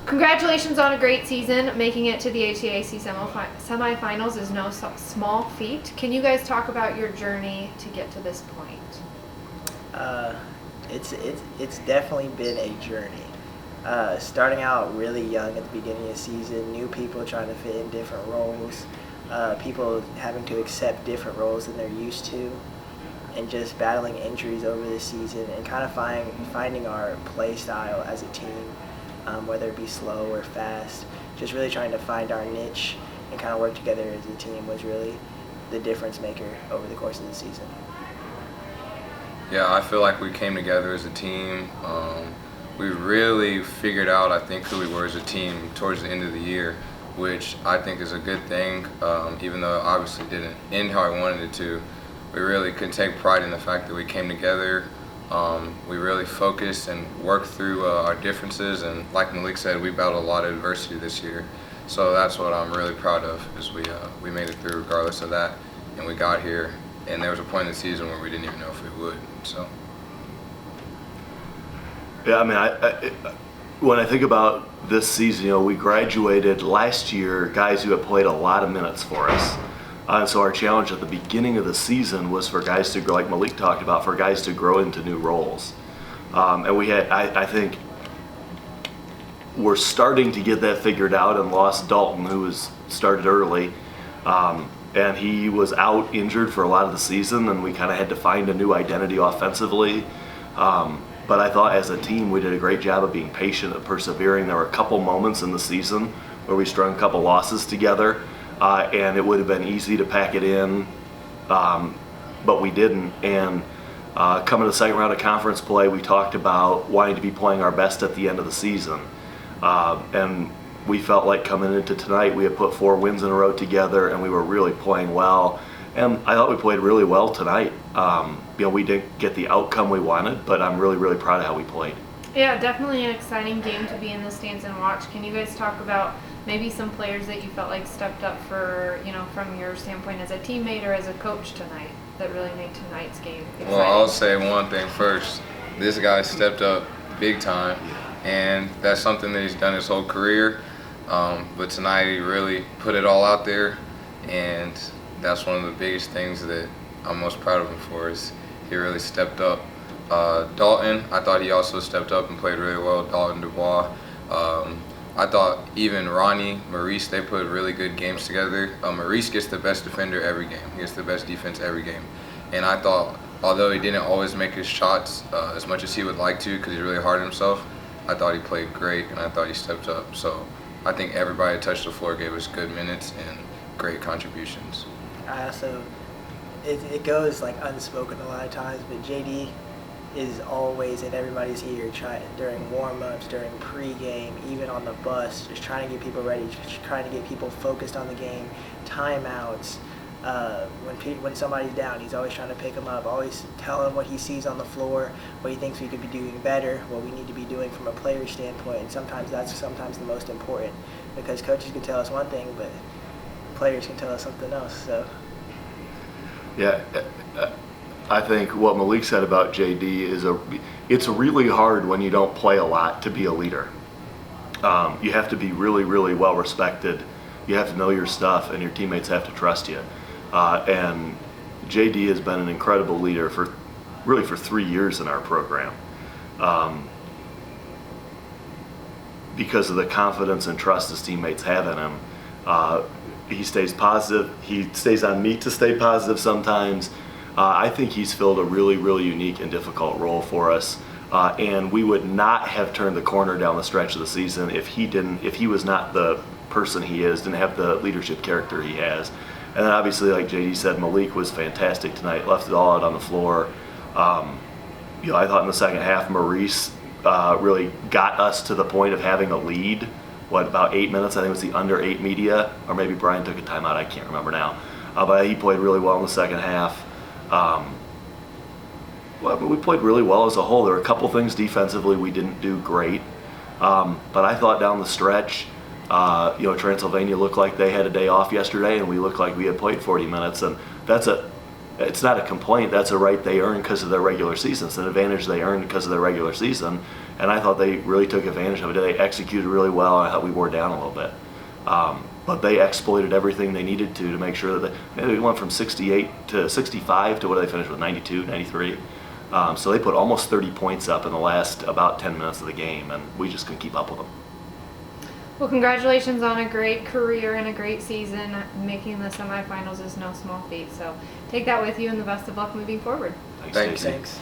Congratulations on a great season. Making it to the HCAC semifinals is no small feat. Can you guys talk about your journey to get to this point? It's definitely been a journey. Starting out really young at the beginning of the season, new people trying to fit in different roles, people having to accept different roles than they're used to, and just battling injuries over the season and kind of finding our play style as a team, whether it be slow or fast. Just really trying to find our niche and kind of work together as a team was really the difference maker over the course of the season. Yeah, I feel like we came together as a team. We really figured out, I think, who we were as a team towards the end of the year, which I think is a good thing, even though it obviously didn't end how I wanted it to. We really could take pride in the fact that we came together. We really focused and worked through our differences, and like Malik said, we battled a lot of adversity this year. So that's what I'm really proud of, is we made it through regardless of that, and we got here. And there was a point in the season where we didn't even know if we would. So. Yeah, I mean, when I think about this season, we graduated last year guys who had played a lot of minutes for us. And so our challenge at the beginning of the season was for guys to grow, like Malik talked about, for guys to grow into new roles. And we had, I think, we're starting to get that figured out, and lost Dalton, who was started early. And he was out injured for a lot of the season, and we kind of had to find a new identity offensively. But I thought as a team we did a great job of being patient and persevering. There were a couple moments in the season where we strung a couple losses together, and it would have been easy to pack it in, but we didn't. And coming to the second round of conference play, we talked about wanting to be playing our best at the end of the season. And we felt like coming into tonight we had put 4 wins in a row together, and we were really playing well. And I thought we played really well tonight. We didn't get the outcome we wanted, but I'm really, really proud of how we played. Yeah, definitely an exciting game to be in the stands and watch. Can you guys talk about maybe some players that you felt like stepped up for, from your standpoint as a teammate or as a coach tonight, that really made tonight's game exciting? Well, I'll say one thing first. This guy stepped up big time, and that's something that he's done his whole career. But tonight he really put it all out there, and that's one of the biggest things that I'm most proud of him for, is he really stepped up. Dalton, I thought he also stepped up and played really well. Dalton Dubois. I thought even Ronnie, Maurice, they put really good games together. Maurice gets the best defender every game. He gets the best defense every game. And I thought, although he didn't always make his shots as much as he would like to, because he's really hard on himself, I thought he played great, and I thought he stepped up. So I think everybody that touched the floor gave us good minutes and great contributions. It goes like unspoken a lot of times, but JD is always in everybody's ear, during warm-ups, during pregame, even on the bus, just trying to get people ready, just trying to get people focused on the game, timeouts. When somebody's down, he's always trying to pick them up, always tell them what he sees on the floor, what he thinks we could be doing better, what we need to be doing from a player standpoint. And sometimes that's the most important, because coaches can tell us one thing, but players can tell us something else. So. Yeah, I think what Malik said about JD is it's really hard when you don't play a lot to be a leader. You have to be really, really well respected. You have to know your stuff, and your teammates have to trust you. And JD has been an incredible leader for 3 years in our program, because of the confidence and trust his teammates have in him. He stays positive. He stays on me to stay positive sometimes. I think he's filled a really, really unique and difficult role for us. And we would not have turned the corner down the stretch of the season if he was not the person he is, didn't have the leadership character he has. And then obviously, like JD said, Malik was fantastic tonight, left it all out on the floor. I thought in the second half, Maurice really got us to the point of having a lead. About 8 minutes? I think it was the under 8 media, or maybe Brian took a timeout, I can't remember now. But he played really well in the second half. We played really well as a whole. There were a couple things defensively we didn't do great. But I thought down the stretch, Transylvania looked like they had a day off yesterday, and we looked like we had played 40 minutes. And that's it's not a complaint. That's a right they earned because of their regular season. It's an advantage they earned because of their regular season. And I thought they really took advantage of it. They executed really well. I thought we wore down a little bit. But they exploited everything they needed to make sure that they went from 68 to 65 to what did they finish with, 92, 93. So they put almost 30 points up in the last about 10 minutes of the game, and we just couldn't keep up with them. Well, congratulations on a great career and a great season. Making the semifinals is no small feat. So take that with you, and the best of luck moving forward. Thanks, Thank Stacey. Thanks.